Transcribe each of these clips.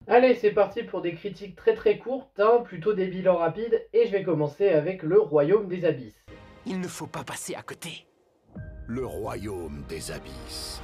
Allez, c'est parti pour des critiques très courtes, hein, plutôt des bilans rapides, et je vais commencer avec le Royaume des Abysses. Il ne faut pas passer à côté. Le Royaume des Abysses.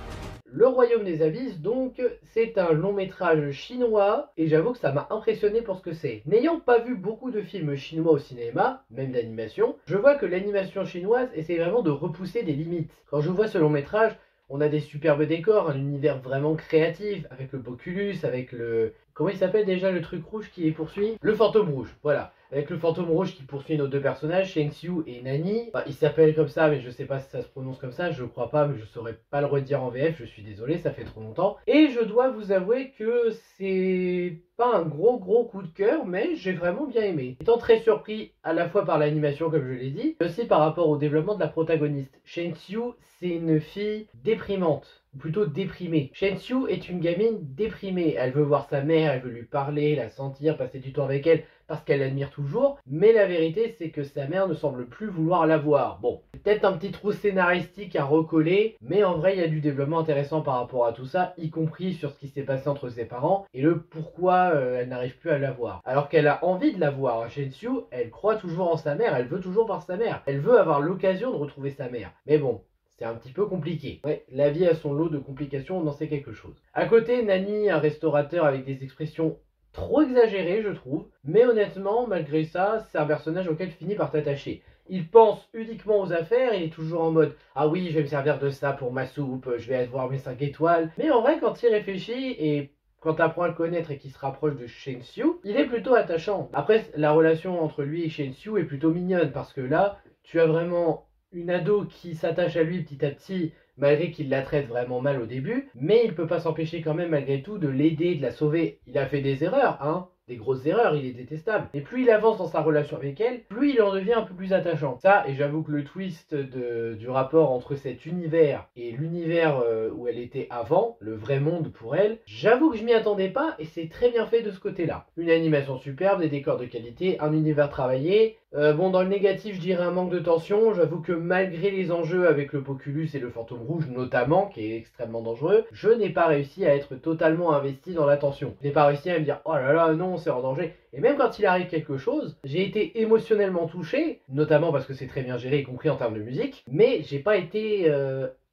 Le Royaume des Abysses, donc, c'est un long métrage chinois, et j'avoue que ça m'a impressionné pour ce que c'est. N'ayant pas vu beaucoup de films chinois au cinéma, même d'animation, je vois que l'animation chinoise essaie vraiment de repousser des limites. Quand je vois ce long métrage, on a des superbes décors, un univers vraiment créatif, avec le Poculus, avec le... Comment il s'appelle déjà le truc rouge qui les poursuit? Le fantôme rouge, voilà. Avec le fantôme rouge qui poursuit nos deux personnages, Shang Xiu et Nani. Enfin, ils s'appellent comme ça, mais je sais pas si ça se prononce comme ça, je crois pas, mais je saurais pas le redire en VF, je suis désolé, ça fait trop longtemps. Et je dois vous avouer que c'est pas un gros coup de cœur, mais j'ai vraiment bien aimé. Étant très surpris à la fois par l'animation, comme je l'ai dit, mais aussi par rapport au développement de la protagoniste. Shang Xiu, c'est une fille déprimante, ou plutôt déprimée. Shang Xiu est une gamine déprimée. Elle veut voir sa mère, elle veut lui parler, la sentir, passer du temps avec elle, parce qu'elle l'admire toujours, mais la vérité c'est que sa mère ne semble plus vouloir la voir. Bon, peut-être un petit trou scénaristique à recoller, mais en vrai il y a du développement intéressant par rapport à tout ça, y compris sur ce qui s'est passé entre ses parents et le pourquoi elle n'arrive plus à la voir. Alors qu'elle a envie de la voir, Shen Xiu, elle croit toujours en sa mère, elle veut toujours voir sa mère, elle veut avoir l'occasion de retrouver sa mère. Mais bon, c'est un petit peu compliqué. Ouais, la vie a son lot de complications, on en sait quelque chose. À côté, Nani, un restaurateur avec des expressions trop exagéré, je trouve. Mais honnêtement, malgré ça, c'est un personnage auquel tu finis par t'attacher. Il pense uniquement aux affaires, il est toujours en mode « Ah oui, je vais me servir de ça pour ma soupe, je vais avoir mes 5 étoiles. » Mais en vrai, quand il réfléchit et quand tu apprends à le connaître et qu'il se rapproche de Shen Xiu, il est plutôt attachant. Après, la relation entre lui et Shen Xiu est plutôt mignonne parce que là, tu as vraiment une ado qui s'attache à lui petit à petit, malgré qu'il la traite vraiment mal au début, mais il peut pas s'empêcher quand même malgré tout de l'aider, de la sauver. Il a fait des erreurs, hein, des grosses erreurs, il est détestable. Et plus il avance dans sa relation avec elle, plus il en devient un peu plus attachant. Ça, et j'avoue que le twist du rapport entre cet univers et l'univers où elle était avant, le vrai monde pour elle, j'avoue que je m'y attendais pas et c'est très bien fait de ce côté-là. Une animation superbe, des décors de qualité, un univers travaillé. Bon, dans le négatif, je dirais un manque de tension. J'avoue que malgré les enjeux avec le Poculus et le fantôme rouge notamment, qui est extrêmement dangereux, je n'ai pas réussi à être totalement investi dans la tension. Je n'ai pas réussi à me dire « Oh là là, non, c'est en danger ». Et même quand il arrive quelque chose, j'ai été émotionnellement touché, notamment parce que c'est très bien géré, y compris en termes de musique, mais j'ai pas été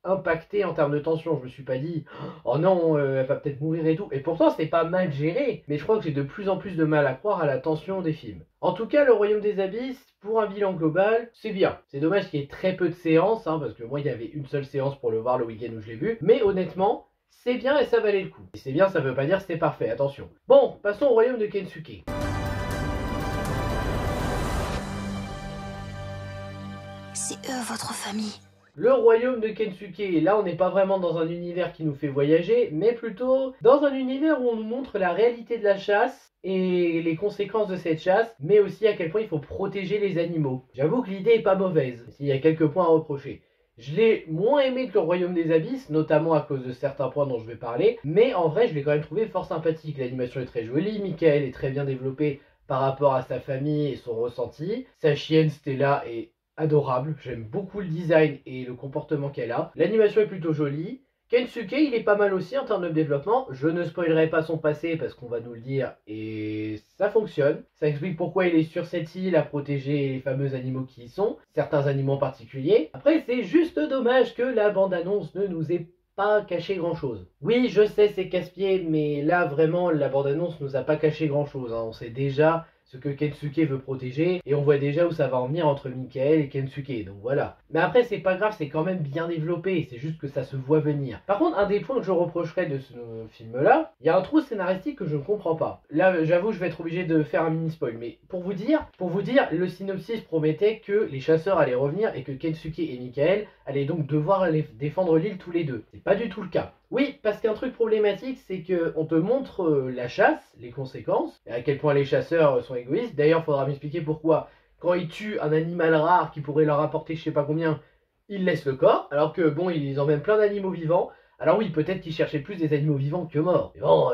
impacté en termes de tension. Je me suis pas dit oh non, elle va peut-être mourir et tout. Et pourtant, c'est pas mal géré. Mais je crois que j'ai de plus en plus de mal à croire à la tension des films. En tout cas, Le Royaume des Abysses, pour un bilan global, c'est bien. C'est dommage qu'il y ait très peu de séances, hein, parce que moi, il y avait une seule séance pour le voir le week-end où je l'ai vu. Mais honnêtement, c'est bien et ça valait le coup. Et c'est bien, ça veut pas dire que c'était parfait, attention. Bon, passons au Royaume de Kensuke. C'est eux, votre famille. Le royaume de Kensuke, là on n'est pas vraiment dans un univers qui nous fait voyager, mais plutôt dans un univers où on nous montre la réalité de la chasse et les conséquences de cette chasse, mais aussi à quel point il faut protéger les animaux. J'avoue que l'idée est pas mauvaise, s'il y a quelques points à reprocher. Je l'ai moins aimé que le Royaume des Abysses, notamment à cause de certains points dont je vais parler, mais en vrai je l'ai quand même trouvé fort sympathique. L'animation est très jolie, Michael est très bien développé par rapport à sa famille et son ressenti. Sa chienne Stella est adorable, j'aime beaucoup le design et le comportement qu'elle a. L'animation est plutôt jolie. Kensuke, il est pas mal aussi en termes de développement. Je ne spoilerai pas son passé parce qu'on va nous le dire et ça fonctionne. Ça explique pourquoi il est sur cette île à protéger les fameux animaux qui y sont, certains animaux en particulier. Après, c'est juste dommage que la bande-annonce ne nous ait pas caché grand chose. Oui, je sais, c'est casse-pied, mais là vraiment, la bande-annonce nous a pas caché grand chose. On sait déjà ce que Kensuke veut protéger, et on voit déjà où ça va en venir entre Michael et Kensuke, donc voilà. Mais après, c'est pas grave, c'est quand même bien développé, c'est juste que ça se voit venir. Par contre, un des points que je reprocherais de ce film-là, il y a un trou scénaristique que je ne comprends pas. Là, j'avoue, je vais être obligé de faire un mini-spoil, mais pour vous dire, le synopsis promettait que les chasseurs allaient revenir et que Kensuke et Michael allaient donc devoir aller défendre l'île tous les deux. C'est pas du tout le cas. Oui, parce qu'un truc problématique, c'est qu'on te montre la chasse, les conséquences, et à quel point les chasseurs sont égoïstes. D'ailleurs, il faudra m'expliquer pourquoi, quand ils tuent un animal rare qui pourrait leur apporter je sais pas combien, ils laissent le corps, alors que bon, ils emmènent plein d'animaux vivants. Alors oui, peut-être qu'ils cherchaient plus des animaux vivants que morts. Mais bon,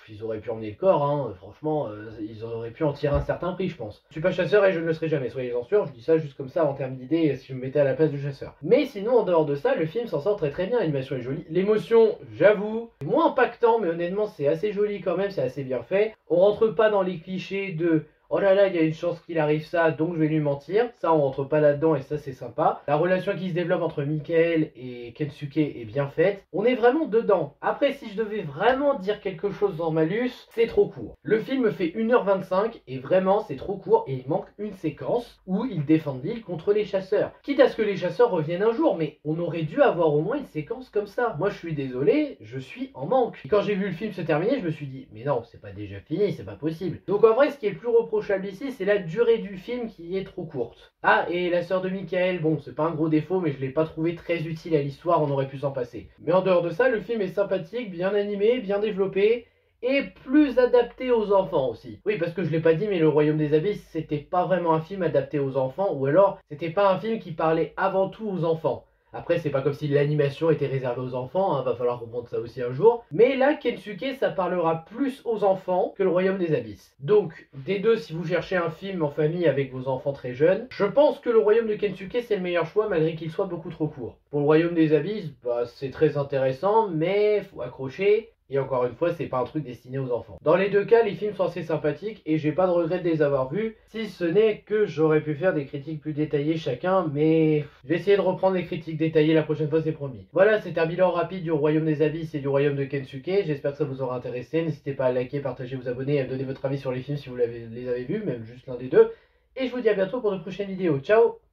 ils auraient pu emmener le corps, hein. Franchement, ils auraient pu en tirer un certain prix, je pense. Je suis pas chasseur et je ne le serai jamais, soyez-en sûrs, je dis ça juste comme ça en termes d'idée, si je me mettais à la place du chasseur. Mais sinon, en dehors de ça, le film s'en sort très très bien, l'animation est jolie. L'émotion, j'avoue, c'est moins impactant, mais honnêtement, c'est assez joli quand même, c'est assez bien fait. On rentre pas dans les clichés de oh là là, il y a une chance qu'il arrive ça, donc je vais lui mentir. Ça, on rentre pas là-dedans et ça, c'est sympa. La relation qui se développe entre Michael et Kensuke est bien faite. On est vraiment dedans. Après, si je devais vraiment dire quelque chose en malus, c'est trop court. Le film fait 1h25 et vraiment, c'est trop court et il manque une séquence où ils défendent l'île contre les chasseurs. Quitte à ce que les chasseurs reviennent un jour, mais on aurait dû avoir au moins une séquence comme ça. Moi, je suis désolé, je suis en manque. Et quand j'ai vu le film se terminer, je me suis dit, mais non, c'est pas déjà fini, c'est pas possible. Donc en vrai, ce qui est le plus reprochable ici, c'est la durée du film qui est trop courte. Ah, et la sœur de Michael, bon, c'est pas un gros défaut, mais je l'ai pas trouvé très utile à l'histoire, on aurait pu s'en passer. Mais en dehors de ça, le film est sympathique, bien animé, bien développé, et plus adapté aux enfants aussi. Oui, parce que je l'ai pas dit, mais Le Royaume des Abysses, c'était pas vraiment un film adapté aux enfants, ou alors, c'était pas un film qui parlait avant tout aux enfants. Après, c'est pas comme si l'animation était réservée aux enfants, hein, va falloir comprendre ça aussi un jour. Mais là, Kensuke, ça parlera plus aux enfants que Le Royaume des Abysses. Donc, des deux, si vous cherchez un film en famille avec vos enfants très jeunes, je pense que Le Royaume de Kensuke, c'est le meilleur choix, malgré qu'il soit beaucoup trop court. Pour Le Royaume des Abysses, bah, c'est très intéressant, mais faut accrocher. Et encore une fois, c'est pas un truc destiné aux enfants. Dans les deux cas, les films sont assez sympathiques et j'ai pas de regret de les avoir vus, si ce n'est que j'aurais pu faire des critiques plus détaillées chacun, mais je vais essayer de reprendre les critiques détaillées la prochaine fois, c'est promis. Voilà, c'est un bilan rapide du Royaume des Abysses et du Royaume de Kensuke. J'espère que ça vous aura intéressé. N'hésitez pas à liker, partager, vous abonner et à me donner votre avis sur les films si vous les avez vus, même juste l'un des deux. Et je vous dis à bientôt pour de prochaines vidéos. Ciao!